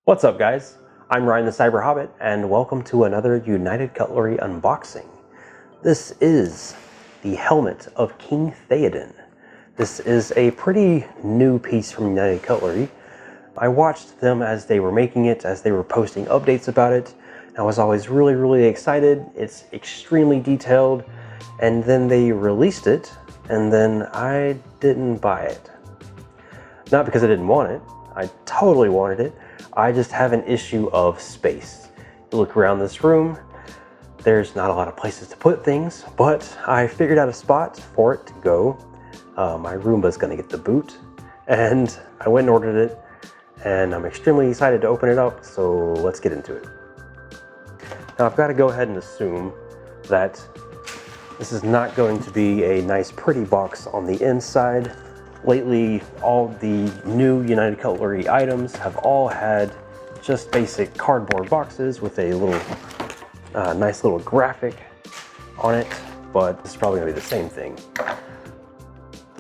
What's up, guys? I'm Ryan the Cyber Hobbit, and welcome to another United Cutlery unboxing. This is the Helmet of King Theoden. This is a pretty new piece from United Cutlery. I watched them as they were making it, as they were posting updates about it. I was always really excited. It's extremely detailed, and then they released it, and then I didn't buy it. Not because I didn't want it. I totally wanted it. I just have an issue of space. You look around this room, there's not a lot of places to put things, but I figured out a spot for it to go. My Roomba's gonna get the boot, and I went and ordered it, and I'm extremely excited to open it up, so let's get into it. Now I've got to go ahead and assume that this is not going to be a nice pretty box on the inside. Lately, all the new United Cutlery items have all had just basic cardboard boxes with a little nice little graphic on it, but it's probably gonna be the same thing.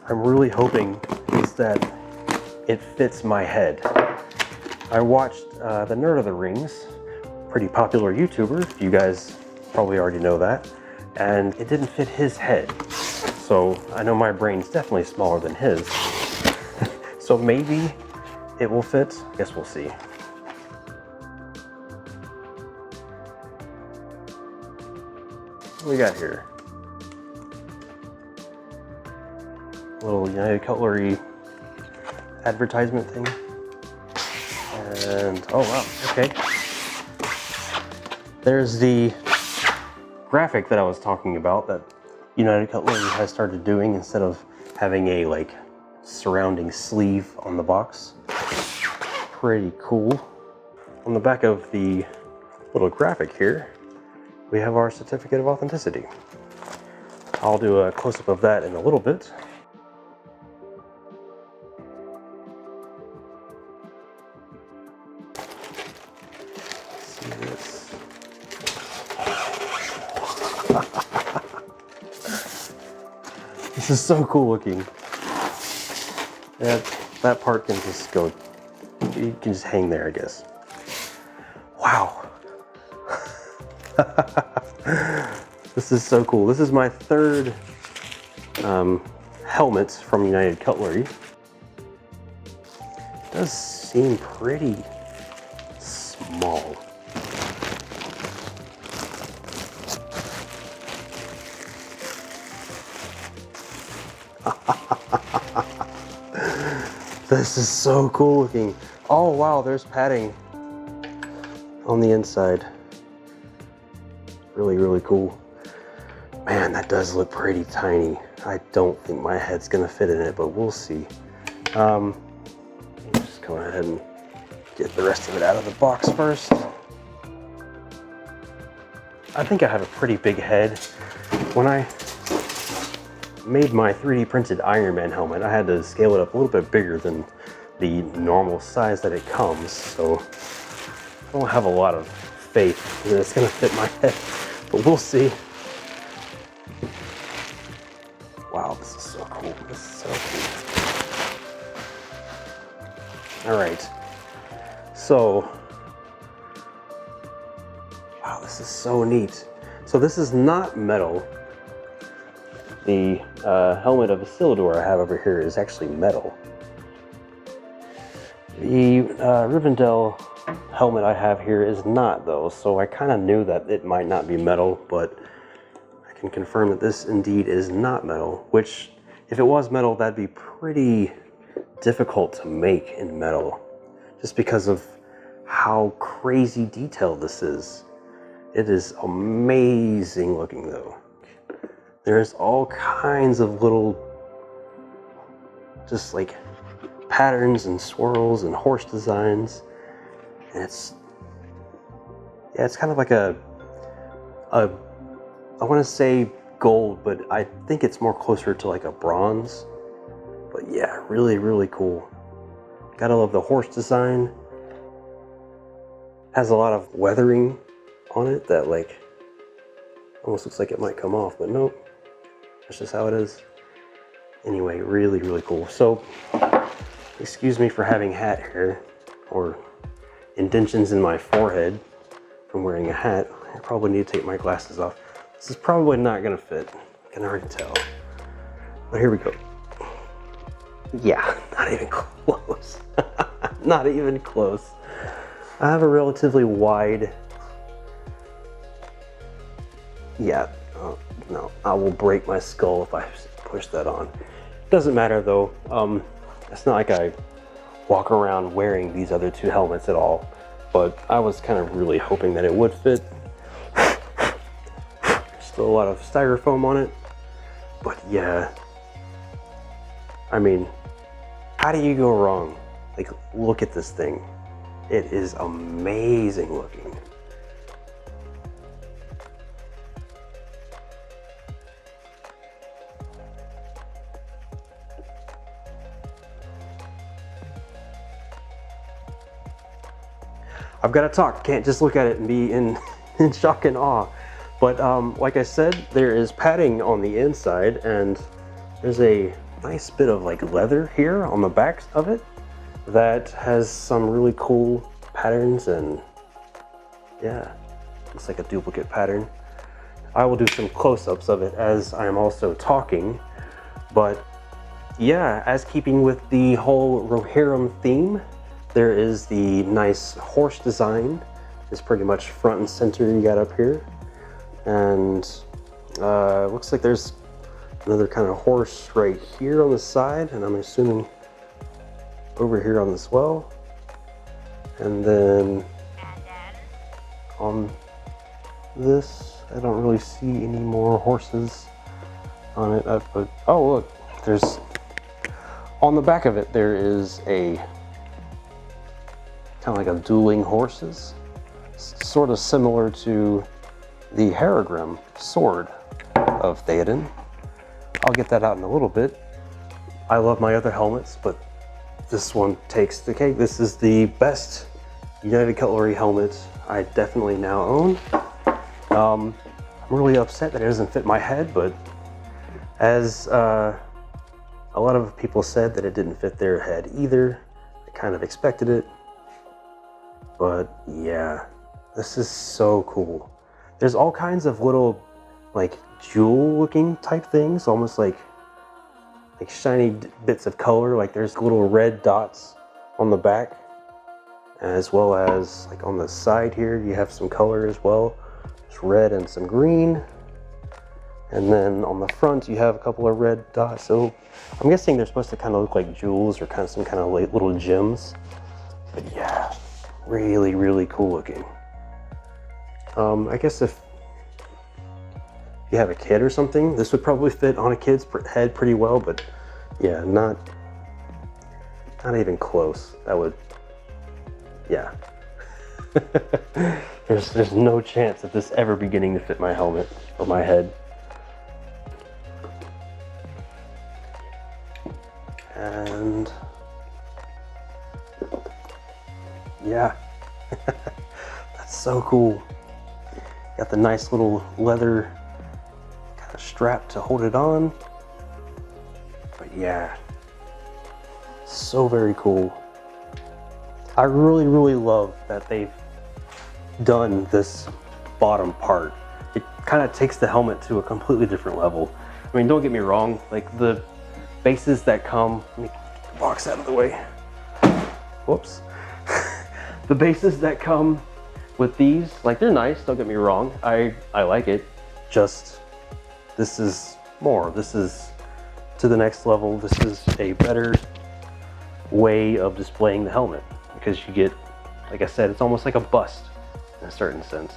I'm really hoping is that it fits my head. I watched the Nerd of the Rings, pretty popular YouTuber, you guys probably already know that, and it didn't fit his head. So I know my brain's definitely smaller than his. So maybe it will fit. I guess we'll see. What do we got here? A little United Cutlery advertisement thing. And oh wow, okay. There's the graphic that I was talking about that United Cutlery has started doing instead of having a like surrounding sleeve on the box. Pretty cool. On the back of the little graphic here, we have our certificate of authenticity. I'll do a close-up of that in a little bit. Let's see this. This is so cool looking. That part can just go, you can just hang there, I guess. Wow. This is so cool. This is my third helmet from United Cutlery. It does seem pretty small. This is so cool looking. Oh wow, there's padding on the inside. Really cool. Man, that does look pretty tiny. I don't think my head's gonna fit in it, but we'll see. Just go ahead and get the rest of it out of the box first. I think I have a pretty big head. When I made my 3D printed Iron Man helmet, I had to scale it up a little bit bigger than the normal size that it comes, so I don't have a lot of faith that it's gonna fit my head, but we'll see. Wow, this is so cool. This is so cool. All right, so wow, this is so neat. So this is not metal. The helmet of Isildur I have over here is actually metal. The Rivendell helmet I have here is not though, so I kind of knew that it might not be metal, but I can confirm that this indeed is not metal, which if it was metal, that'd be pretty difficult to make in metal, just because of how crazy detailed this is. It is amazing looking though. There's all kinds of little, just like patterns and swirls and horse designs. And it's kind of like I want to say gold, but I think it's more closer to like a bronze. But yeah, really cool. Gotta love the horse design. Has a lot of weathering on it that like almost looks like it might come off, but nope. That's just how it is. Anyway, really cool. So, excuse me for having hat hair, or indentions in my forehead from wearing a hat. I probably need to take my glasses off. This is probably not gonna fit. I can already tell. But here we go. Yeah, not even close. Not even close. I have a relatively wide, yeah, no, I will break my skull if I push that on. Doesn't matter though. It's not like I walk around wearing these other two helmets at all, but I was kind of really hoping that it would fit. Still a lot of styrofoam on it, but yeah, I mean, how do you go wrong? Like, look at this thing. It is amazing looking. I've got to talk, can't just look at it and be in shock and awe. But like I said, there is padding on the inside, and there's a nice bit of like leather here on the back of it that has some really cool patterns, and yeah, it's like a duplicate pattern. I will do some close-ups of it as I'm also talking, but yeah, as keeping with the whole Rohirrim theme, there is the nice horse design. It's pretty much front and center you got up here. And looks like there's another kind of horse right here on the side, and I'm assuming over here on this well. And then on this, I don't really see any more horses on it. But oh look, there's, on the back of it, there is a kind of like a dueling horses, sort of similar to the Rohirrim sword of Theoden. I'll get that out in a little bit. I love my other helmets, but this one takes the cake. This is the best United Cutlery helmet I definitely now own. I'm really upset that it doesn't fit my head, but as a lot of people said that it didn't fit their head either, I kind of expected it. But yeah, this is so cool. There's all kinds of little like jewel looking type things, almost like shiny bits of color. Like there's little red dots on the back, as well as like on the side here you have some color as well. It's red and some green, and then on the front you have a couple of red dots. So I'm guessing they're supposed to kind of look like jewels or kind of some kind of like little gems. But yeah, really, really cool looking. I guess if you have a kid or something, this would probably fit on a kid's head pretty well, but yeah, not even close. That would, yeah. There's no chance of this ever beginning to fit my helmet or my head. And yeah, that's so cool. Got the nice little leather kind of strap to hold it on. But yeah, so very cool. I really, really love that they've done this bottom part. It kind of takes the helmet to a completely different level. I mean, don't get me wrong, like the bases that come, let me get the box out of the way. Whoops. The bases that come with these, like, they're nice, don't get me wrong. I like it. Just, this is more. This is to the next level. This is a better way of displaying the helmet, because you get, like I said, it's almost like a bust in a certain sense,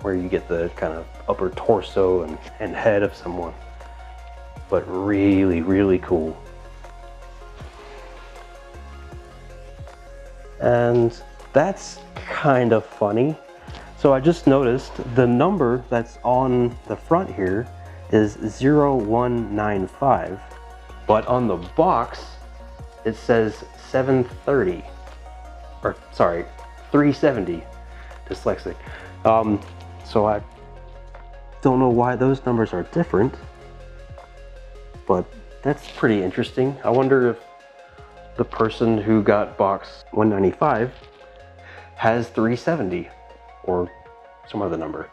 where you get the kind of upper torso and head of someone. But really, really cool. And that's kind of funny. So I just noticed the number that's on the front here is 0195, but on the box it says 730, or sorry, 370, dyslexic. So I don't know why those numbers are different, but that's pretty interesting. I wonder if the person who got box 195 has 370 or some other number.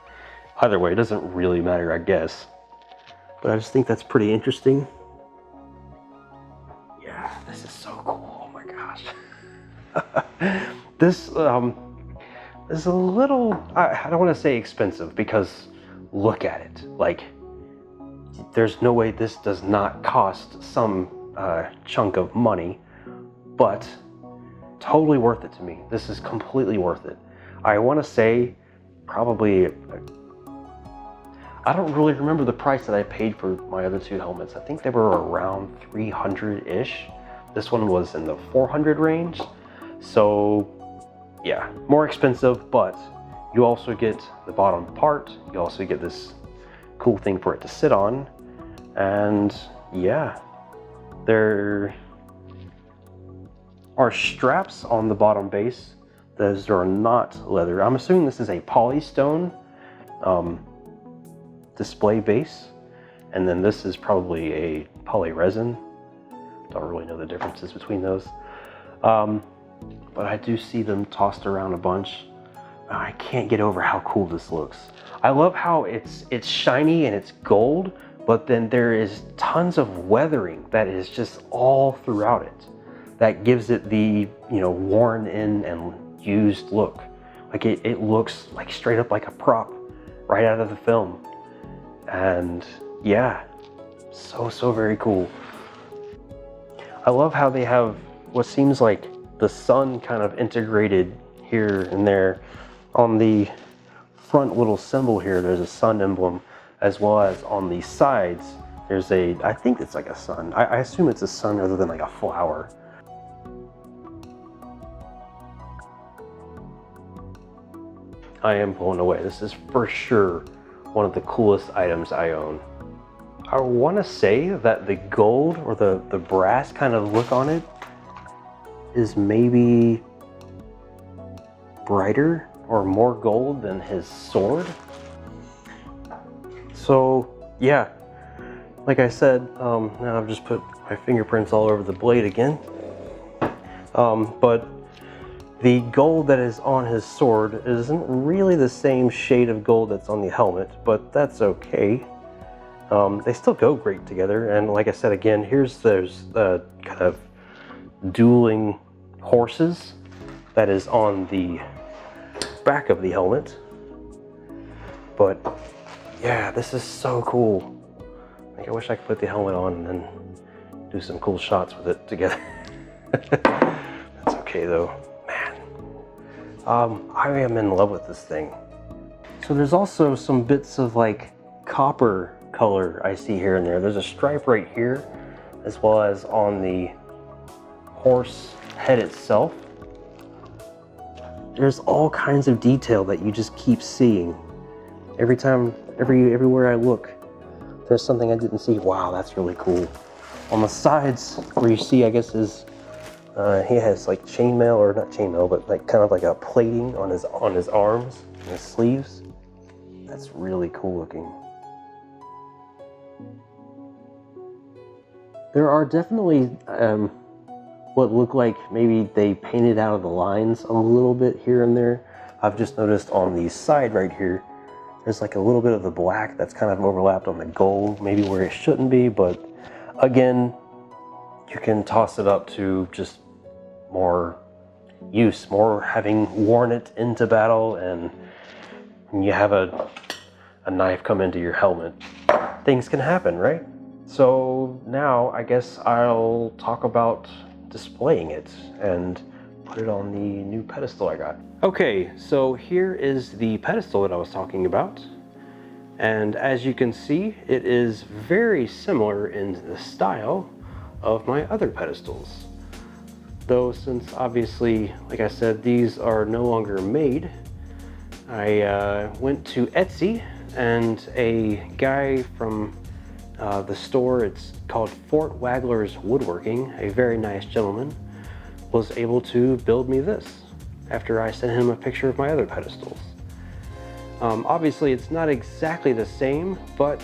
Either way, it doesn't really matter, I guess. But I just think that's pretty interesting. Yeah, this is so cool. Oh my gosh. This is a little, I don't want to say expensive, because look at it. Like, there's no way this does not cost some chunk of money, but totally worth it to me. This is completely worth it. I want to say probably, I don't really remember the price that I paid for my other two helmets. I think they were around 300-ish. This one was in the 400 range. So yeah, more expensive, but you also get the bottom part. You also get this cool thing for it to sit on. And yeah, there are straps on the bottom base. Those are not leather. I'm assuming this is a polystone display base. And then this is probably a poly resin. Don't really know the differences between those. But I do see them tossed around a bunch. I can't get over how cool this looks. I love how it's shiny and it's gold, but then there is tons of weathering that is just all throughout it. That gives it the, you know, worn in and used look. Like it looks like straight up like a prop right out of the film. And yeah, so very cool. I love how they have what seems like the sun kind of integrated here and there. On the front little symbol here, there's a sun emblem, as well as on the sides, there's a, I think it's like a sun. I assume it's a sun rather than like a flower. I am blown away. This is for sure one of the coolest items I own. I want to say that the gold or the brass kind of look on it is maybe brighter or more gold than his sword. So yeah, like I said, now I've just put my fingerprints all over the blade again. But the gold that is on his sword isn't really the same shade of gold that's on the helmet, but that's okay. They still go great together. And like I said, again, there's the kind of dueling horses that is on the back of the helmet. But yeah, this is so cool. Like, I wish I could put the helmet on and then do some cool shots with it together. That's okay though, man. I am in love with this thing. So there's also some bits of like copper color I see here and there. There's a stripe right here, as well as on the horse head itself. There's all kinds of detail that you just keep seeing. Every time, everywhere I look, there's something I didn't see. Wow, that's really cool. On the sides, where you see, I guess, is he has like chainmail, or not chainmail, but like kind of like a plating on his arms and his sleeves. That's really cool looking. There are definitely what look like maybe they painted out of the lines a little bit here and there. I've just noticed on the side right here, there's like a little bit of the black that's kind of overlapped on the gold, maybe where it shouldn't be, but again, you can toss it up to just more use, more having worn it into battle, and when you have a knife come into your helmet, things can happen, right? So now I guess I'll talk about displaying it and put it on the new pedestal I got. Okay, so here is the pedestal that I was talking about. And as you can see, it is very similar in the style of my other pedestals. Though since obviously, like I said, these are no longer made, I went to Etsy, and a guy from the store, it's called Fort Wagler's Woodworking, a very nice gentleman, was able to build me this after I sent him a picture of my other pedestals. Obviously it's not exactly the same, but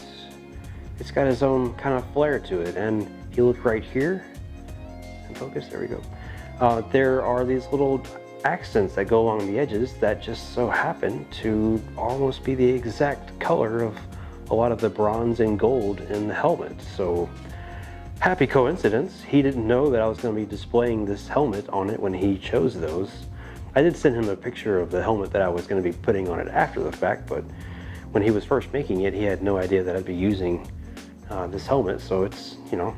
it's got his own kind of flair to it. And if you look right here, and focus, there we go. There are these little accents that go along the edges that just so happen to almost be the exact color of a lot of the bronze and gold in the helmet. So happy coincidence. He didn't know that I was going to be displaying this helmet on it when he chose those. I did send him a picture of the helmet that I was going to be putting on it after the fact, but when he was first making it, he had no idea that I'd be using this helmet. So it's, you know,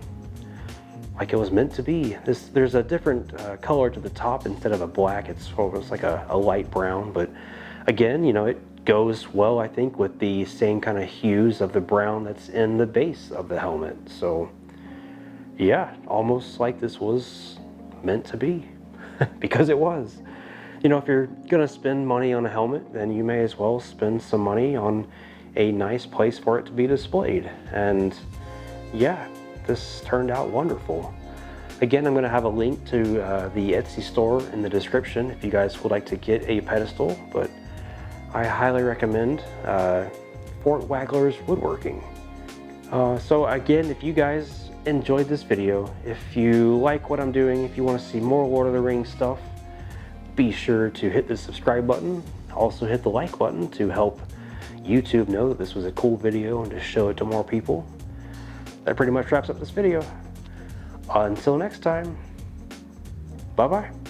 like it was meant to be. There's a different color to the top. Instead of a black, it's almost like a light brown, but again, you know, it goes well, I think, with the same kind of hues of the brown that's in the base of the helmet. So yeah, almost like this was meant to be because it was. You know, if you're gonna spend money on a helmet, then you may as well spend some money on a nice place for it to be displayed. And yeah, this turned out wonderful. Again, I'm going to have a link to the Etsy store in the description if you guys would like to get a pedestal, but I highly recommend Fort Wagler's Woodworking. So again, if you guys enjoyed this video, if you like what I'm doing, if you want to see more Lord of the Rings stuff, be sure to hit the subscribe button. Also hit the like button to help YouTube know that this was a cool video and to show it to more people. That pretty much wraps up this video. Until next time, bye-bye.